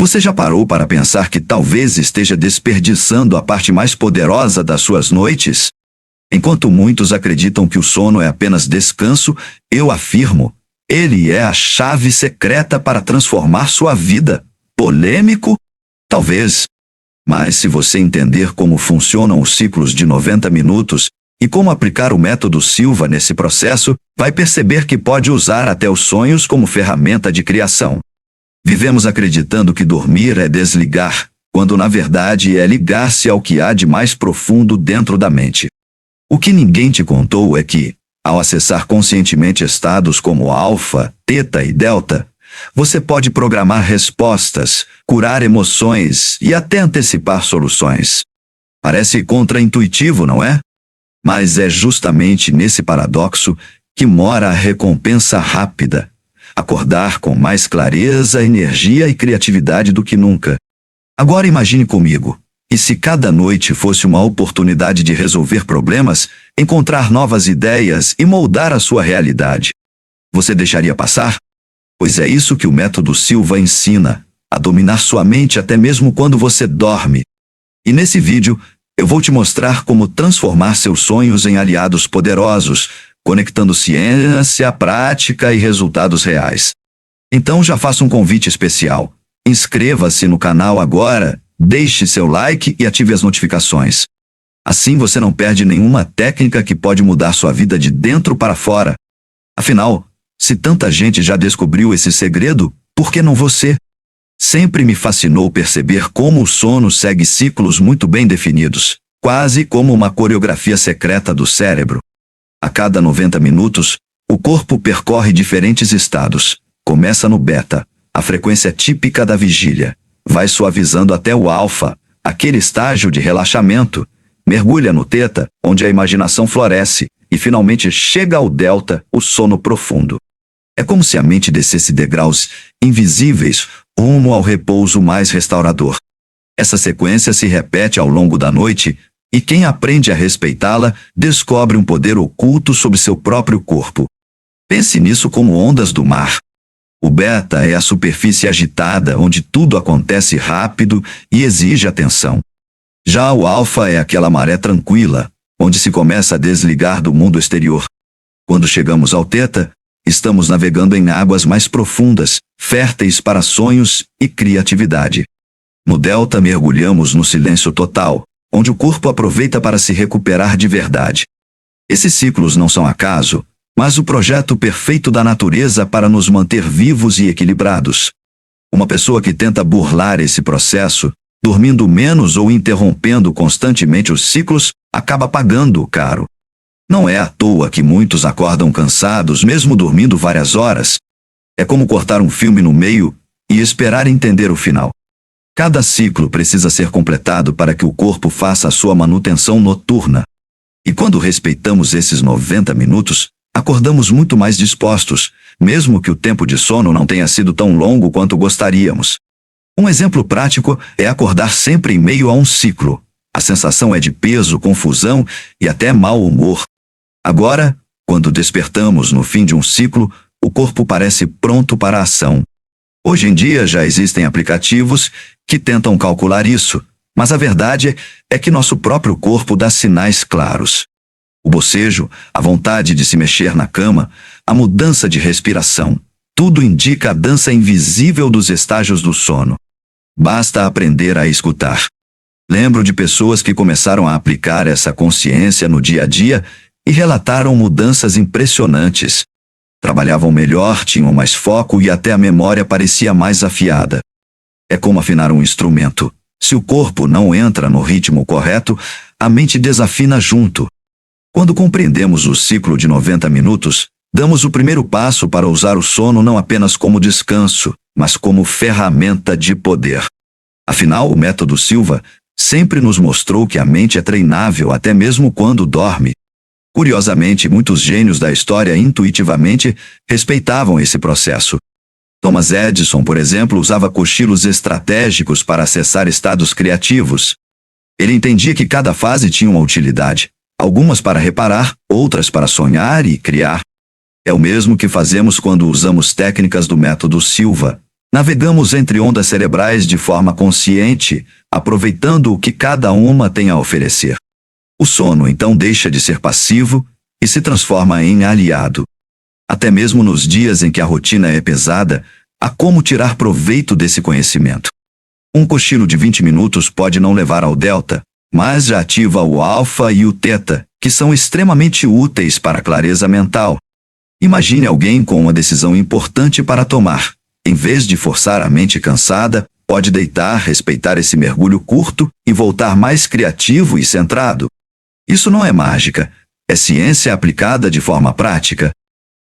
Você já parou para pensar que talvez esteja desperdiçando a parte mais poderosa das suas noites? Enquanto muitos acreditam que o sono é apenas descanso, eu afirmo, ele é a chave secreta para transformar sua vida. Polêmico? Talvez. Mas se você entender como funcionam os ciclos de 90 minutos e como aplicar o método Silva nesse processo, vai perceber que pode usar até os sonhos como ferramenta de criação. Vivemos acreditando que dormir é desligar, quando na verdade é ligar-se ao que há de mais profundo dentro da mente. O que ninguém te contou é que, ao acessar conscientemente estados como alfa, teta e delta, você pode programar respostas, curar emoções e até antecipar soluções. Parece contraintuitivo, não é? Mas é justamente nesse paradoxo que mora a recompensa rápida. Acordar com mais clareza, energia e criatividade do que nunca. Agora imagine comigo, e se cada noite fosse uma oportunidade de resolver problemas, encontrar novas ideias e moldar a sua realidade? Você deixaria passar? Pois é isso que o método Silva ensina, a dominar sua mente até mesmo quando você dorme. E nesse vídeo, eu vou te mostrar como transformar seus sonhos em aliados poderosos, conectando ciência, prática e resultados reais. Então já faço um convite especial. Inscreva-se no canal agora, deixe seu like e ative as notificações. Assim você não perde nenhuma técnica que pode mudar sua vida de dentro para fora. Afinal, se tanta gente já descobriu esse segredo, por que não você? Sempre me fascinou perceber como o sono segue ciclos muito bem definidos, quase como uma coreografia secreta do cérebro. A cada 90 minutos, o corpo percorre diferentes estados. Começa no beta, a frequência típica da vigília. Vai suavizando até o alfa, aquele estágio de relaxamento. Mergulha no teta, onde a imaginação floresce, e finalmente chega ao delta, o sono profundo. É como se a mente descesse degraus invisíveis, rumo ao repouso mais restaurador. Essa sequência se repete ao longo da noite, e quem aprende a respeitá-la descobre um poder oculto sobre seu próprio corpo. Pense nisso como ondas do mar. O beta é a superfície agitada onde tudo acontece rápido e exige atenção. Já o alfa é aquela maré tranquila, onde se começa a desligar do mundo exterior. Quando chegamos ao teta, estamos navegando em águas mais profundas, férteis para sonhos e criatividade. No delta mergulhamos no silêncio total, onde o corpo aproveita para se recuperar de verdade. Esses ciclos não são acaso, mas o projeto perfeito da natureza para nos manter vivos e equilibrados. Uma pessoa que tenta burlar esse processo, dormindo menos ou interrompendo constantemente os ciclos, acaba pagando caro. Não é à toa que muitos acordam cansados mesmo dormindo várias horas. É como cortar um filme no meio e esperar entender o final. Cada ciclo precisa ser completado para que o corpo faça a sua manutenção noturna. E quando respeitamos esses 90 minutos, acordamos muito mais dispostos, mesmo que o tempo de sono não tenha sido tão longo quanto gostaríamos. Um exemplo prático é acordar sempre em meio a um ciclo. A sensação é de peso, confusão e até mau humor. Agora, quando despertamos no fim de um ciclo, o corpo parece pronto para a ação. Hoje em dia já existem aplicativos que tentam calcular isso, mas a verdade é que nosso próprio corpo dá sinais claros. O bocejo, a vontade de se mexer na cama, a mudança de respiração, tudo indica a dança invisível dos estágios do sono. Basta aprender a escutar. Lembro de pessoas que começaram a aplicar essa consciência no dia a dia e relataram mudanças impressionantes. Trabalhavam melhor, tinham mais foco e até a memória parecia mais afiada. É como afinar um instrumento. Se o corpo não entra no ritmo correto, a mente desafina junto. Quando compreendemos o ciclo de 90 minutos, damos o primeiro passo para usar o sono não apenas como descanso, mas como ferramenta de poder. Afinal, o método Silva sempre nos mostrou que a mente é treinável até mesmo quando dorme. Curiosamente, muitos gênios da história intuitivamente respeitavam esse processo. Thomas Edison, por exemplo, usava cochilos estratégicos para acessar estados criativos. Ele entendia que cada fase tinha uma utilidade, algumas para reparar, outras para sonhar e criar. É o mesmo que fazemos quando usamos técnicas do método Silva. Navegamos entre ondas cerebrais de forma consciente, aproveitando o que cada uma tem a oferecer. O sono então deixa de ser passivo e se transforma em aliado. Até mesmo nos dias em que a rotina é pesada, há como tirar proveito desse conhecimento. Um cochilo de 20 minutos pode não levar ao delta, mas já ativa o alfa e o teta, que são extremamente úteis para a clareza mental. Imagine alguém com uma decisão importante para tomar. Em vez de forçar a mente cansada, pode deitar, respeitar esse mergulho curto e voltar mais criativo e centrado. Isso não é mágica, é ciência aplicada de forma prática.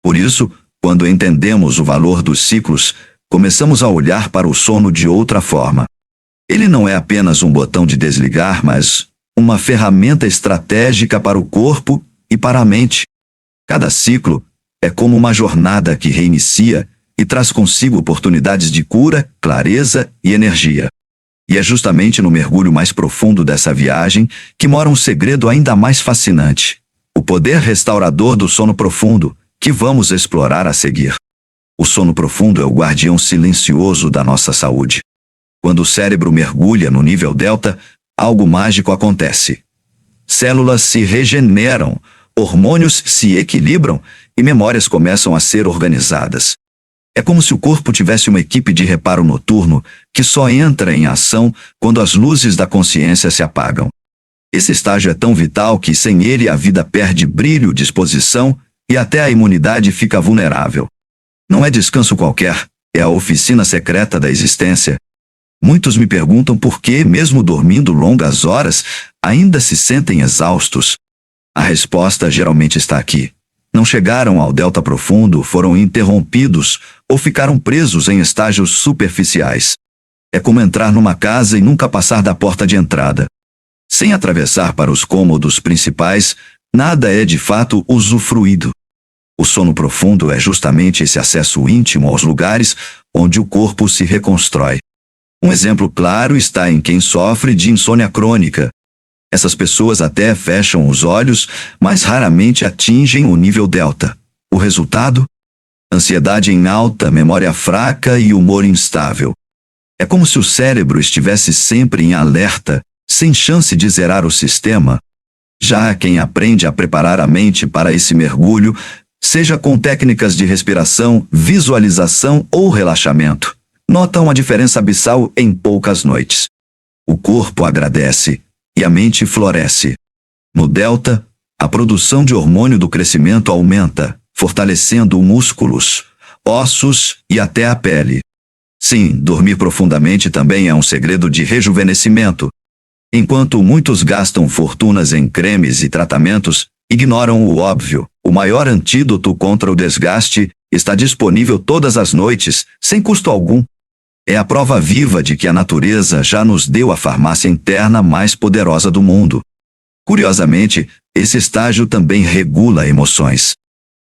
Por isso, quando entendemos o valor dos ciclos, começamos a olhar para o sono de outra forma. Ele não é apenas um botão de desligar, mas uma ferramenta estratégica para o corpo e para a mente. Cada ciclo é como uma jornada que reinicia e traz consigo oportunidades de cura, clareza e energia. E é justamente no mergulho mais profundo dessa viagem que mora um segredo ainda mais fascinante: o poder restaurador do sono profundo, que vamos explorar a seguir. O sono profundo é o guardião silencioso da nossa saúde. Quando o cérebro mergulha no nível delta, algo mágico acontece. Células se regeneram, hormônios se equilibram e memórias começam a ser organizadas. É como se o corpo tivesse uma equipe de reparo noturno que só entra em ação quando as luzes da consciência se apagam. Esse estágio é tão vital que sem ele a vida perde brilho, disposição e até a imunidade fica vulnerável. Não é descanso qualquer, é a oficina secreta da existência. Muitos me perguntam por que, mesmo dormindo longas horas, ainda se sentem exaustos. A resposta geralmente está aqui. Não chegaram ao delta profundo, foram interrompidos ou ficaram presos em estágios superficiais. É como entrar numa casa e nunca passar da porta de entrada. Sem atravessar para os cômodos principais, nada é de fato usufruído. O sono profundo é justamente esse acesso íntimo aos lugares onde o corpo se reconstrói. Um exemplo claro está em quem sofre de insônia crônica. Essas pessoas até fecham os olhos, mas raramente atingem o nível delta. O resultado? Ansiedade em alta, memória fraca e humor instável. É como se o cérebro estivesse sempre em alerta, sem chance de zerar o sistema. Já quem aprende a preparar a mente para esse mergulho, seja com técnicas de respiração, visualização ou relaxamento, nota uma diferença abissal em poucas noites. O corpo agradece e a mente floresce. No delta, a produção de hormônio do crescimento aumenta, fortalecendo músculos, ossos e até a pele. Sim, dormir profundamente também é um segredo de rejuvenescimento. Enquanto muitos gastam fortunas em cremes e tratamentos, ignoram o óbvio: o maior antídoto contra o desgaste está disponível todas as noites, sem custo algum. É a prova viva de que a natureza já nos deu a farmácia interna mais poderosa do mundo. Curiosamente, esse estágio também regula emoções.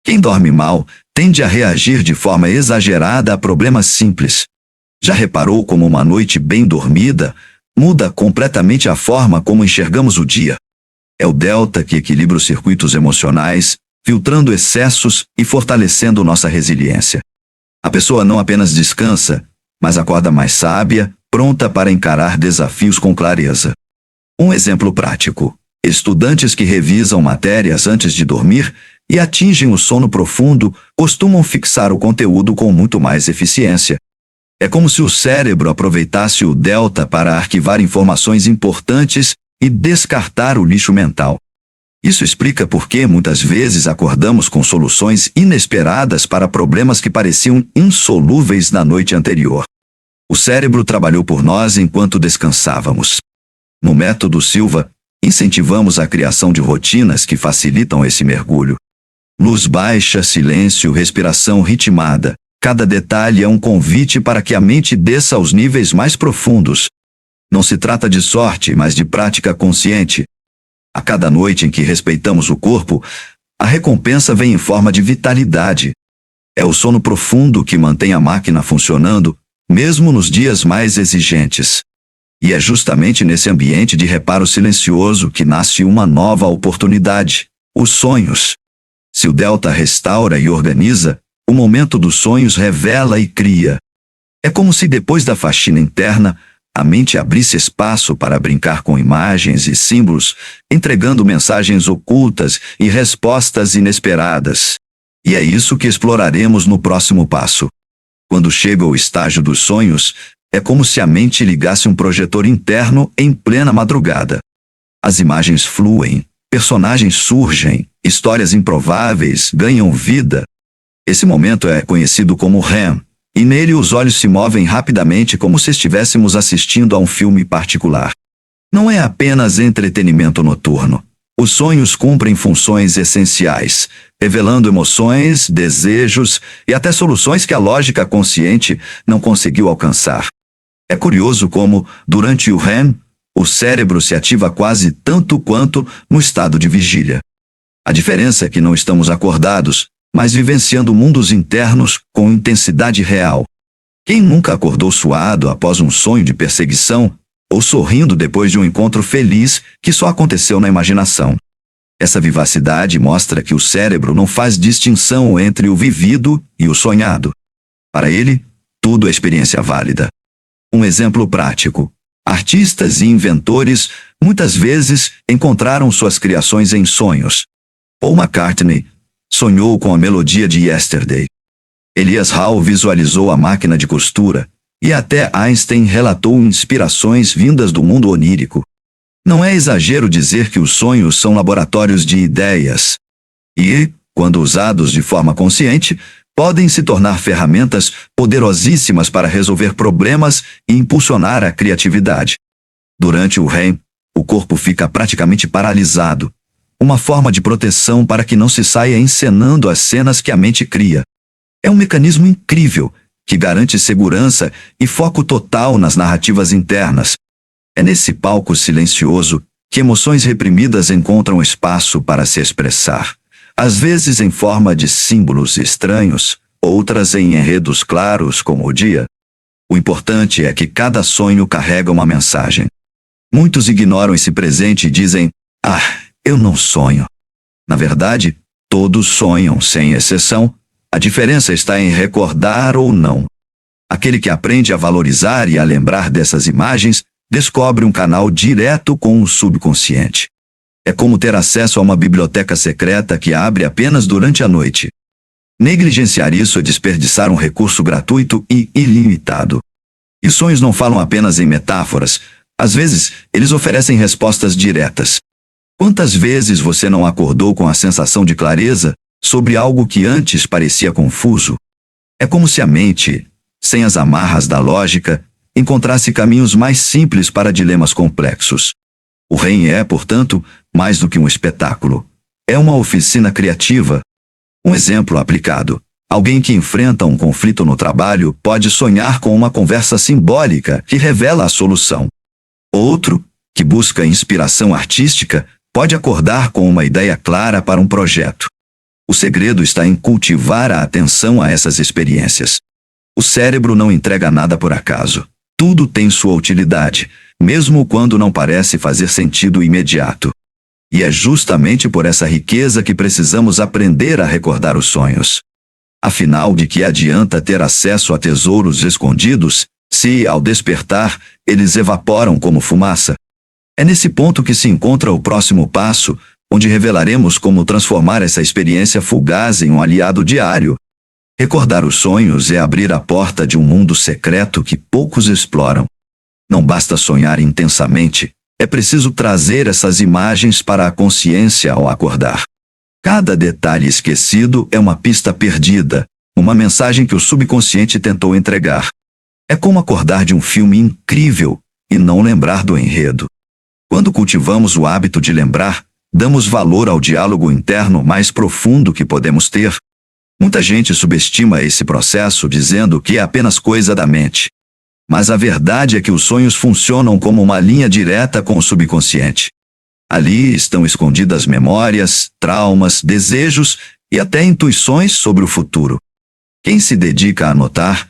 Quem dorme mal tende a reagir de forma exagerada a problemas simples. Já reparou como uma noite bem dormida muda completamente a forma como enxergamos o dia? É o delta que equilibra os circuitos emocionais, filtrando excessos e fortalecendo nossa resiliência. A pessoa não apenas descansa, mas acorda mais sábia, pronta para encarar desafios com clareza. Um exemplo prático: estudantes que revisam matérias antes de dormir e atingem o sono profundo costumam fixar o conteúdo com muito mais eficiência. É como se o cérebro aproveitasse o delta para arquivar informações importantes e descartar o lixo mental. Isso explica por que muitas vezes acordamos com soluções inesperadas para problemas que pareciam insolúveis na noite anterior. O cérebro trabalhou por nós enquanto descansávamos. No método Silva, incentivamos a criação de rotinas que facilitam esse mergulho. Luz baixa, silêncio, respiração ritmada. Cada detalhe é um convite para que a mente desça aos níveis mais profundos. Não se trata de sorte, mas de prática consciente. A cada noite em que respeitamos o corpo, a recompensa vem em forma de vitalidade. É o sono profundo que mantém a máquina funcionando, mesmo nos dias mais exigentes. E é justamente nesse ambiente de reparo silencioso que nasce uma nova oportunidade: os sonhos. Se o delta restaura e organiza, o momento dos sonhos revela e cria. É como se depois da faxina interna, a mente abrisse espaço para brincar com imagens e símbolos, entregando mensagens ocultas e respostas inesperadas. E é isso que exploraremos no próximo passo. Quando chega o estágio dos sonhos, é como se a mente ligasse um projetor interno em plena madrugada. As imagens fluem, personagens surgem, histórias improváveis ganham vida. Esse momento é conhecido como REM, e nele os olhos se movem rapidamente como se estivéssemos assistindo a um filme particular. Não é apenas entretenimento noturno. Os sonhos cumprem funções essenciais, revelando emoções, desejos e até soluções que a lógica consciente não conseguiu alcançar. É curioso como, durante o REM, o cérebro se ativa quase tanto quanto no estado de vigília. A diferença é que não estamos acordados, mas vivenciando mundos internos com intensidade real. Quem nunca acordou suado após um sonho de perseguição, ou sorrindo depois de um encontro feliz que só aconteceu na imaginação? Essa vivacidade mostra que o cérebro não faz distinção entre o vivido e o sonhado. Para ele, tudo é experiência válida. Um exemplo prático. Artistas e inventores muitas vezes encontraram suas criações em sonhos. Paul McCartney sonhou com a melodia de Yesterday. Elias Hall visualizou a máquina de costura, e até Einstein relatou inspirações vindas do mundo onírico. Não é exagero dizer que os sonhos são laboratórios de ideias. E, quando usados de forma consciente, podem se tornar ferramentas poderosíssimas para resolver problemas e impulsionar a criatividade. Durante o REM, o corpo fica praticamente paralisado, uma forma de proteção para que não se saia encenando as cenas que a mente cria. É um mecanismo incrível que garante segurança e foco total nas narrativas internas. É nesse palco silencioso que emoções reprimidas encontram espaço para se expressar, às vezes em forma de símbolos estranhos, outras em enredos claros como o dia. O importante é que cada sonho carrega uma mensagem. Muitos ignoram esse presente e dizem: "Ah, eu não sonho." Na verdade, todos sonham, sem exceção. A diferença está em recordar ou não. Aquele que aprende a valorizar e a lembrar dessas imagens descobre um canal direto com o subconsciente. É como ter acesso a uma biblioteca secreta que abre apenas durante a noite. Negligenciar isso é desperdiçar um recurso gratuito e ilimitado. E sonhos não falam apenas em metáforas. Às vezes, eles oferecem respostas diretas. Quantas vezes você não acordou com a sensação de clareza sobre algo que antes parecia confuso? É como se a mente, sem as amarras da lógica, encontrasse caminhos mais simples para dilemas complexos. O REM é, portanto, mais do que um espetáculo. É uma oficina criativa. Um exemplo aplicado. Alguém que enfrenta um conflito no trabalho pode sonhar com uma conversa simbólica que revela a solução. Outro, que busca inspiração artística, pode acordar com uma ideia clara para um projeto. O segredo está em cultivar a atenção a essas experiências. O cérebro não entrega nada por acaso. Tudo tem sua utilidade, mesmo quando não parece fazer sentido imediato. E é justamente por essa riqueza que precisamos aprender a recordar os sonhos. Afinal, de que adianta ter acesso a tesouros escondidos, se, ao despertar, eles evaporam como fumaça? É nesse ponto que se encontra o próximo passo, onde revelaremos como transformar essa experiência fugaz em um aliado diário. Recordar os sonhos é abrir a porta de um mundo secreto que poucos exploram. Não basta sonhar intensamente, é preciso trazer essas imagens para a consciência ao acordar. Cada detalhe esquecido é uma pista perdida, uma mensagem que o subconsciente tentou entregar. É como acordar de um filme incrível e não lembrar do enredo. Quando cultivamos o hábito de lembrar, damos valor ao diálogo interno mais profundo que podemos ter. Muita gente subestima esse processo dizendo que é apenas coisa da mente. Mas a verdade é que os sonhos funcionam como uma linha direta com o subconsciente. Ali estão escondidas memórias, traumas, desejos e até intuições sobre o futuro. Quem se dedica a anotar,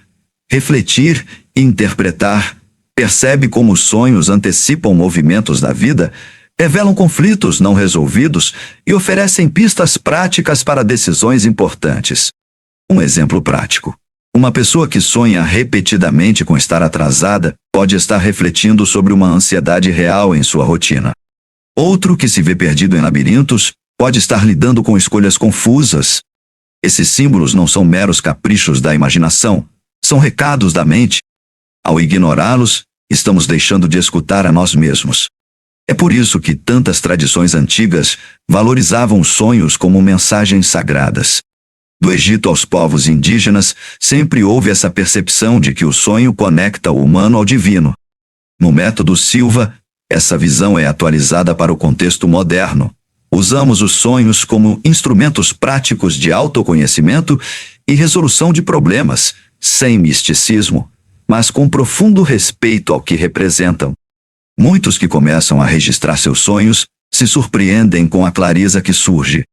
refletir e interpretar, percebe como os sonhos antecipam movimentos da vida, revelam conflitos não resolvidos e oferecem pistas práticas para decisões importantes. Um exemplo prático. Uma pessoa que sonha repetidamente com estar atrasada pode estar refletindo sobre uma ansiedade real em sua rotina. Outro que se vê perdido em labirintos pode estar lidando com escolhas confusas. Esses símbolos não são meros caprichos da imaginação, são recados da mente. Ao ignorá-los, estamos deixando de escutar a nós mesmos. É por isso que tantas tradições antigas valorizavam os sonhos como mensagens sagradas. Do Egito aos povos indígenas, sempre houve essa percepção de que o sonho conecta o humano ao divino. No método Silva, essa visão é atualizada para o contexto moderno. Usamos os sonhos como instrumentos práticos de autoconhecimento e resolução de problemas, sem misticismo, mas com profundo respeito ao que representam. Muitos que começam a registrar seus sonhos se surpreendem com a clareza que surge.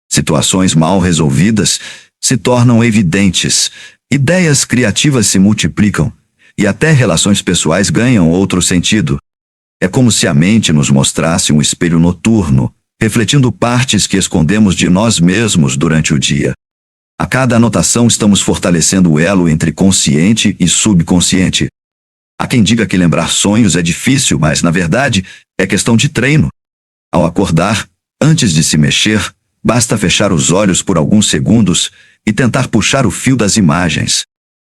Situações mal resolvidas se tornam evidentes, ideias criativas se multiplicam, e até relações pessoais ganham outro sentido. É como se a mente nos mostrasse um espelho noturno, refletindo partes que escondemos de nós mesmos durante o dia. A cada anotação estamos fortalecendo o elo entre consciente e subconsciente. Há quem diga que lembrar sonhos é difícil, mas, na verdade, é questão de treino. Ao acordar, antes de se mexer, basta fechar os olhos por alguns segundos e tentar puxar o fio das imagens.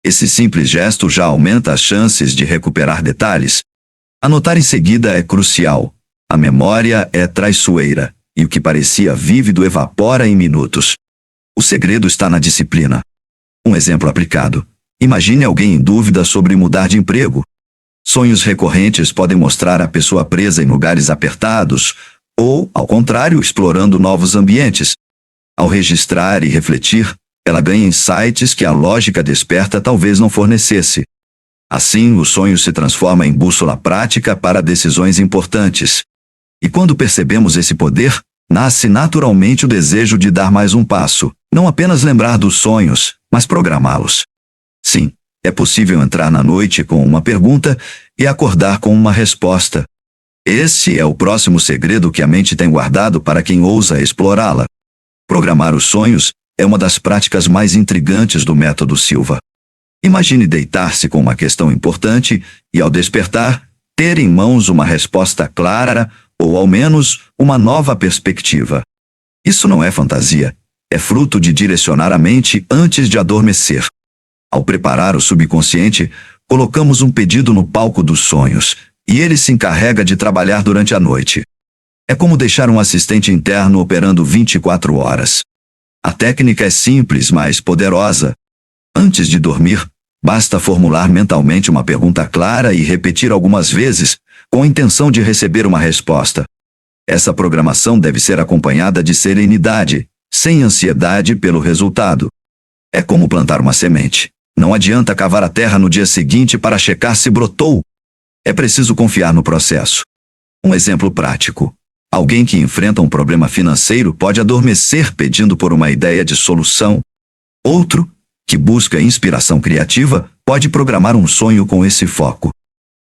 Esse simples gesto já aumenta as chances de recuperar detalhes. Anotar em seguida é crucial. A memória é traiçoeira, e o que parecia vívido evapora em minutos. O segredo está na disciplina. Um exemplo aplicado. Imagine alguém em dúvida sobre mudar de emprego. Sonhos recorrentes podem mostrar a pessoa presa em lugares apertados, ou, ao contrário, explorando novos ambientes. Ao registrar e refletir, ela ganha insights que a lógica desperta talvez não fornecesse. Assim, o sonho se transforma em bússola prática para decisões importantes. E quando percebemos esse poder, nasce naturalmente o desejo de dar mais um passo, não apenas lembrar dos sonhos, mas programá-los. Sim, é possível entrar na noite com uma pergunta e acordar com uma resposta. Esse é o próximo segredo que a mente tem guardado para quem ousa explorá-la. Programar os sonhos é uma das práticas mais intrigantes do método Silva. Imagine deitar-se com uma questão importante e, ao despertar, ter em mãos uma resposta clara ou, ao menos, uma nova perspectiva. Isso não é fantasia, é fruto de direcionar a mente antes de adormecer. Ao preparar o subconsciente, colocamos um pedido no palco dos sonhos, e ele se encarrega de trabalhar durante a noite. É como deixar um assistente interno operando 24 horas. A técnica é simples, mas poderosa. Antes de dormir, basta formular mentalmente uma pergunta clara e repetir algumas vezes, com a intenção de receber uma resposta. Essa programação deve ser acompanhada de serenidade, sem ansiedade pelo resultado. É como plantar uma semente. Não adianta cavar a terra no dia seguinte para checar se brotou. É preciso confiar no processo. Um exemplo prático. Alguém que enfrenta um problema financeiro pode adormecer pedindo por uma ideia de solução. Outro, que busca inspiração criativa, pode programar um sonho com esse foco.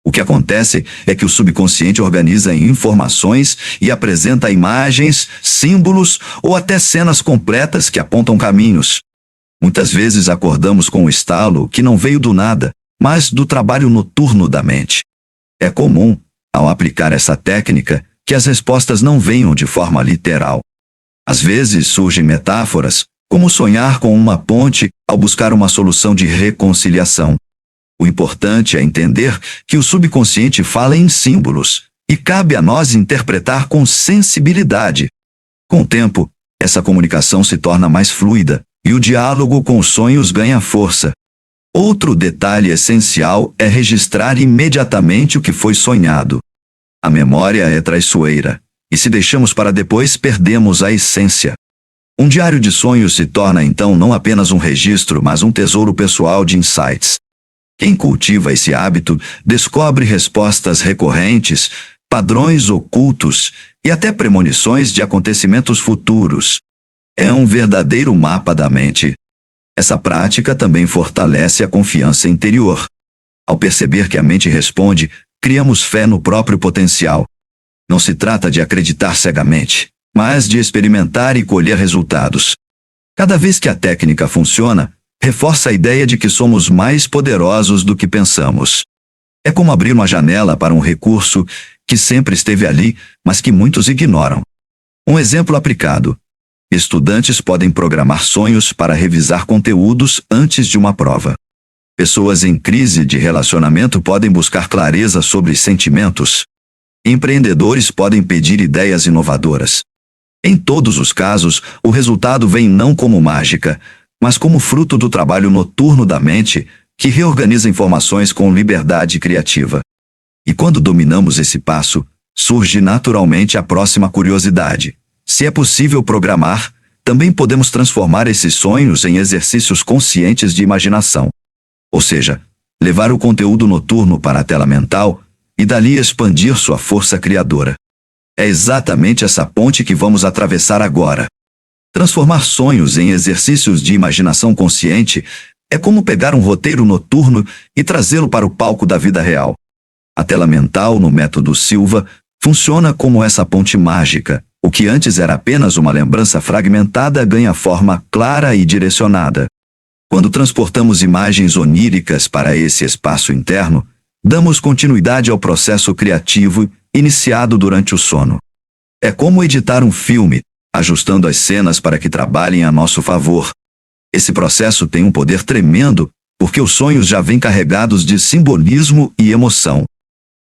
O que acontece é que o subconsciente organiza informações e apresenta imagens, símbolos ou até cenas completas que apontam caminhos. Muitas vezes acordamos com um estalo que não veio do nada, mas do trabalho noturno da mente. É comum, ao aplicar essa técnica, que as respostas não venham de forma literal. Às vezes surgem metáforas, como sonhar com uma ponte ao buscar uma solução de reconciliação. O importante é entender que o subconsciente fala em símbolos, e cabe a nós interpretar com sensibilidade. Com o tempo, essa comunicação se torna mais fluida, e o diálogo com os sonhos ganha força. Outro detalhe essencial é registrar imediatamente o que foi sonhado. A memória é traiçoeira, e se deixamos para depois, perdemos a essência. Um diário de sonhos se torna então não apenas um registro, mas um tesouro pessoal de insights. Quem cultiva esse hábito descobre respostas recorrentes, padrões ocultos e até premonições de acontecimentos futuros. É um verdadeiro mapa da mente. Essa prática também fortalece a confiança interior. Ao perceber que a mente responde, criamos fé no próprio potencial. Não se trata de acreditar cegamente, mas de experimentar e colher resultados. Cada vez que a técnica funciona, reforça a ideia de que somos mais poderosos do que pensamos. É como abrir uma janela para um recurso que sempre esteve ali, mas que muitos ignoram. Um exemplo aplicado. Estudantes podem programar sonhos para revisar conteúdos antes de uma prova. Pessoas em crise de relacionamento podem buscar clareza sobre sentimentos. Empreendedores podem pedir ideias inovadoras. Em todos os casos, o resultado vem não como mágica, mas como fruto do trabalho noturno da mente, que reorganiza informações com liberdade criativa. E quando dominamos esse passo, surge naturalmente a próxima curiosidade. Se é possível programar, também podemos transformar esses sonhos em exercícios conscientes de imaginação. Ou seja, levar o conteúdo noturno para a tela mental e dali expandir sua força criadora. É exatamente essa ponte que vamos atravessar agora. Transformar sonhos em exercícios de imaginação consciente é como pegar um roteiro noturno e trazê-lo para o palco da vida real. A tela mental, no método Silva, funciona como essa ponte mágica. O que antes era apenas uma lembrança fragmentada ganha forma clara e direcionada. Quando transportamos imagens oníricas para esse espaço interno, damos continuidade ao processo criativo iniciado durante o sono. É como editar um filme, ajustando as cenas para que trabalhem a nosso favor. Esse processo tem um poder tremendo, porque os sonhos já vêm carregados de simbolismo e emoção.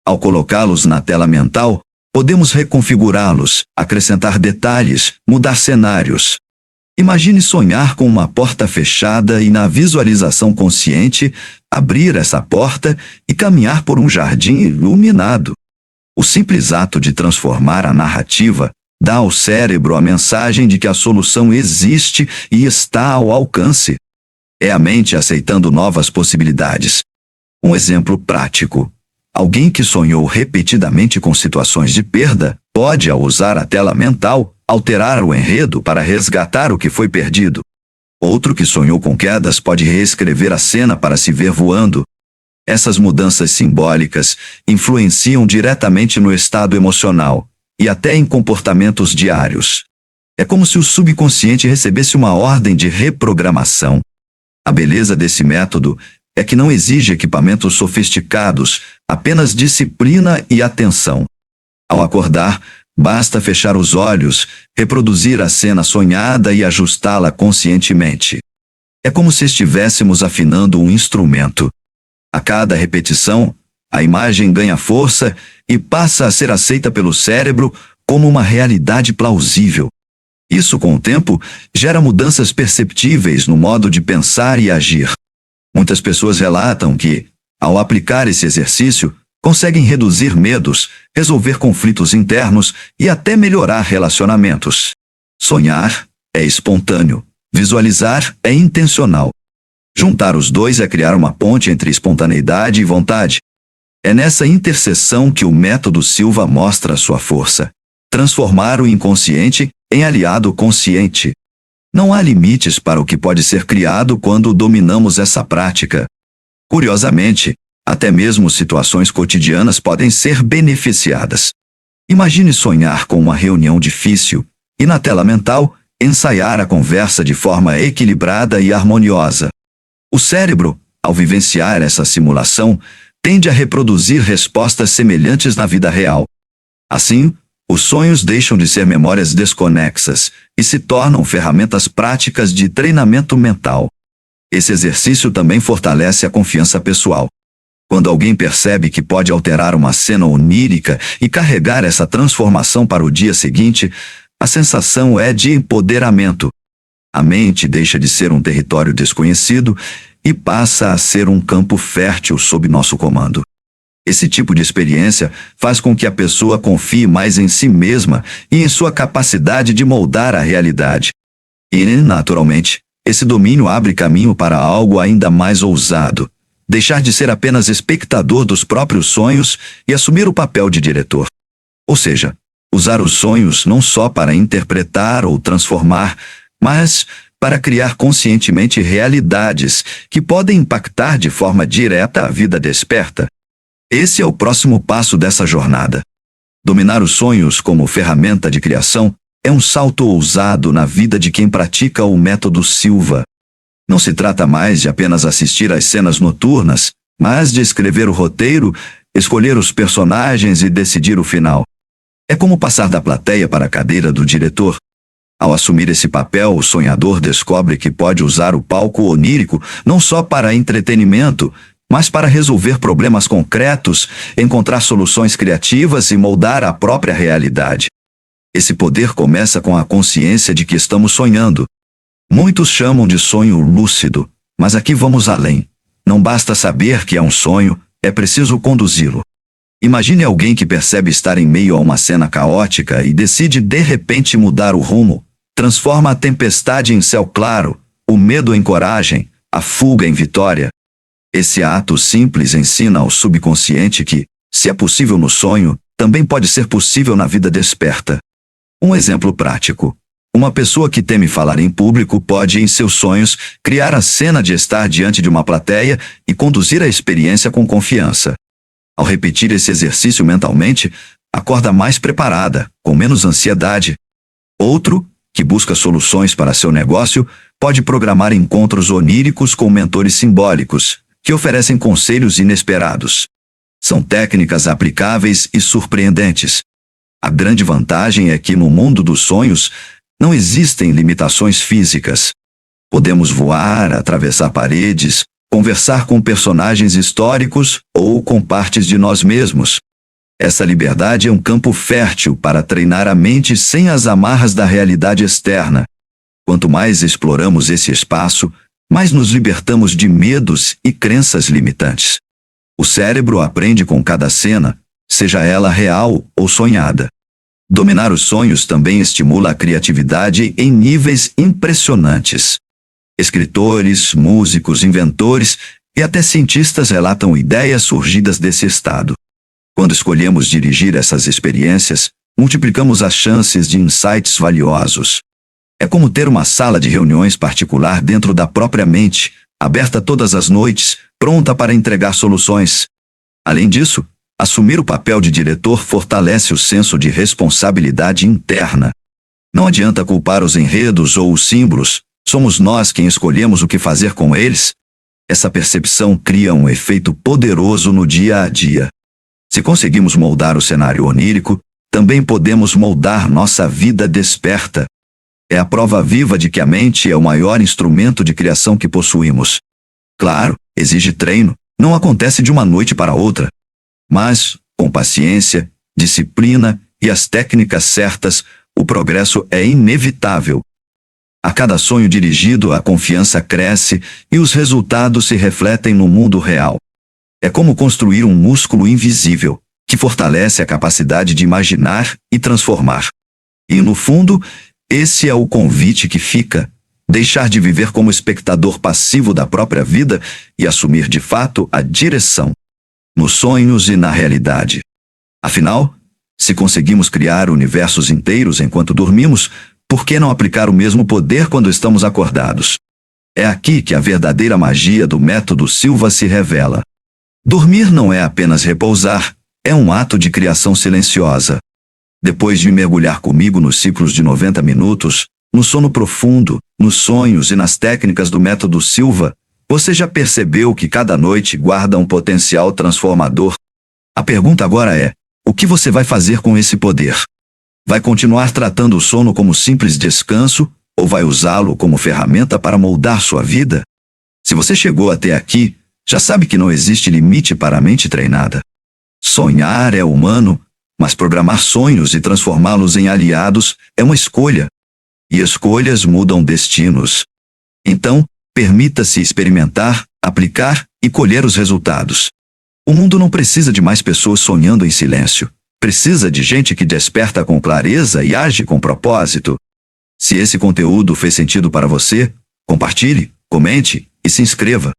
Ao colocá-los na tela mental, podemos reconfigurá-los, acrescentar detalhes, mudar cenários. Imagine sonhar com uma porta fechada e, na visualização consciente, abrir essa porta e caminhar por um jardim iluminado. O simples ato de transformar a narrativa dá ao cérebro a mensagem de que a solução existe e está ao alcance. É a mente aceitando novas possibilidades. Um exemplo prático. Alguém que sonhou repetidamente com situações de perda pode, ao usar a tela mental, alterar o enredo para resgatar o que foi perdido. Outro que sonhou com quedas pode reescrever a cena para se ver voando. Essas mudanças simbólicas influenciam diretamente no estado emocional e até em comportamentos diários. É como se o subconsciente recebesse uma ordem de reprogramação. A beleza desse método é que não exige equipamentos sofisticados, apenas disciplina e atenção. Ao acordar, basta fechar os olhos, reproduzir a cena sonhada e ajustá-la conscientemente. É como se estivéssemos afinando um instrumento. A cada repetição, a imagem ganha força e passa a ser aceita pelo cérebro como uma realidade plausível. Isso, com o tempo, gera mudanças perceptíveis no modo de pensar e agir. Muitas pessoas relatam que, ao aplicar esse exercício, conseguem reduzir medos, resolver conflitos internos e até melhorar relacionamentos. Sonhar é espontâneo, visualizar é intencional. Juntar os dois é criar uma ponte entre espontaneidade e vontade. É nessa interseção que o método Silva mostra sua força. Transformar o inconsciente em aliado consciente. Não há limites para o que pode ser criado quando dominamos essa prática. Curiosamente, até mesmo situações cotidianas podem ser beneficiadas. Imagine sonhar com uma reunião difícil e, na tela mental, ensaiar a conversa de forma equilibrada e harmoniosa. O cérebro, ao vivenciar essa simulação, tende a reproduzir respostas semelhantes na vida real. Assim, os sonhos deixam de ser memórias desconexas e se tornam ferramentas práticas de treinamento mental. Esse exercício também fortalece a confiança pessoal. Quando alguém percebe que pode alterar uma cena onírica e carregar essa transformação para o dia seguinte, a sensação é de empoderamento. A mente deixa de ser um território desconhecido e passa a ser um campo fértil sob nosso comando. Esse tipo de experiência faz com que a pessoa confie mais em si mesma e em sua capacidade de moldar a realidade. E, naturalmente, esse domínio abre caminho para algo ainda mais ousado: deixar de ser apenas espectador dos próprios sonhos e assumir o papel de diretor. Ou seja, usar os sonhos não só para interpretar ou transformar, mas para criar conscientemente realidades que podem impactar de forma direta a vida desperta. Esse é o próximo passo dessa jornada. Dominar os sonhos como ferramenta de criação é um salto ousado na vida de quem pratica o método Silva. Não se trata mais de apenas assistir às cenas noturnas, mas de escrever o roteiro, escolher os personagens e decidir o final. É como passar da plateia para a cadeira do diretor. Ao assumir esse papel, o sonhador descobre que pode usar o palco onírico não só para entretenimento, mas para resolver problemas concretos, encontrar soluções criativas e moldar a própria realidade. Esse poder começa com a consciência de que estamos sonhando. Muitos chamam de sonho lúcido, mas aqui vamos além. Não basta saber que é um sonho, é preciso conduzi-lo. Imagine alguém que percebe estar em meio a uma cena caótica e decide de repente mudar o rumo. Transforma a tempestade em céu claro, o medo em coragem, a fuga em vitória. Esse ato simples ensina ao subconsciente que, se é possível no sonho, também pode ser possível na vida desperta. Um exemplo prático. Uma pessoa que teme falar em público pode, em seus sonhos, criar a cena de estar diante de uma plateia e conduzir a experiência com confiança. Ao repetir esse exercício mentalmente, acorda mais preparada, com menos ansiedade. Outro, que busca soluções para seu negócio, pode programar encontros oníricos com mentores simbólicos, que oferecem conselhos inesperados. São técnicas aplicáveis e surpreendentes. A grande vantagem é que no mundo dos sonhos não existem limitações físicas. Podemos voar, atravessar paredes, conversar com personagens históricos ou com partes de nós mesmos. Essa liberdade é um campo fértil para treinar a mente sem as amarras da realidade externa. Quanto mais exploramos esse espaço, mais nos libertamos de medos e crenças limitantes. O cérebro aprende com cada cena, seja ela real ou sonhada. Dominar os sonhos também estimula a criatividade em níveis impressionantes. Escritores, músicos, inventores e até cientistas relatam ideias surgidas desse estado. Quando escolhemos dirigir essas experiências, multiplicamos as chances de insights valiosos. É como ter uma sala de reuniões particular dentro da própria mente, aberta todas as noites, pronta para entregar soluções. Além disso, assumir o papel de diretor fortalece o senso de responsabilidade interna. Não adianta culpar os enredos ou os símbolos, somos nós quem escolhemos o que fazer com eles. Essa percepção cria um efeito poderoso no dia a dia. Se conseguimos moldar o cenário onírico, também podemos moldar nossa vida desperta. É a prova viva de que a mente é o maior instrumento de criação que possuímos. Claro, exige treino, não acontece de uma noite para outra. Mas, com paciência, disciplina e as técnicas certas, o progresso é inevitável. A cada sonho dirigido, a confiança cresce e os resultados se refletem no mundo real. É como construir um músculo invisível, que fortalece a capacidade de imaginar e transformar. E, no fundo, esse é o convite que fica: deixar de viver como espectador passivo da própria vida e assumir de fato a direção, nos sonhos e na realidade. Afinal, se conseguimos criar universos inteiros enquanto dormimos, por que não aplicar o mesmo poder quando estamos acordados? É aqui que a verdadeira magia do método Silva se revela. Dormir não é apenas repousar, é um ato de criação silenciosa. Depois de mergulhar comigo nos ciclos de 90 minutos, no sono profundo, nos sonhos e nas técnicas do método Silva, você já percebeu que cada noite guarda um potencial transformador? A pergunta agora é: o que você vai fazer com esse poder? Vai continuar tratando o sono como simples descanso, ou vai usá-lo como ferramenta para moldar sua vida? Se você chegou até aqui, já sabe que não existe limite para a mente treinada. Sonhar é humano, mas programar sonhos e transformá-los em aliados é uma escolha. E escolhas mudam destinos. Então, permita-se experimentar, aplicar e colher os resultados. O mundo não precisa de mais pessoas sonhando em silêncio. Precisa de gente que desperta com clareza e age com propósito. Se esse conteúdo fez sentido para você, compartilhe, comente e se inscreva.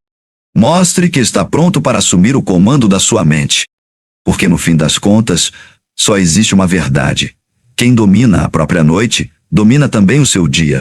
Mostre que está pronto para assumir o comando da sua mente. Porque no fim das contas, só existe uma verdade: quem domina a própria noite, domina também o seu dia.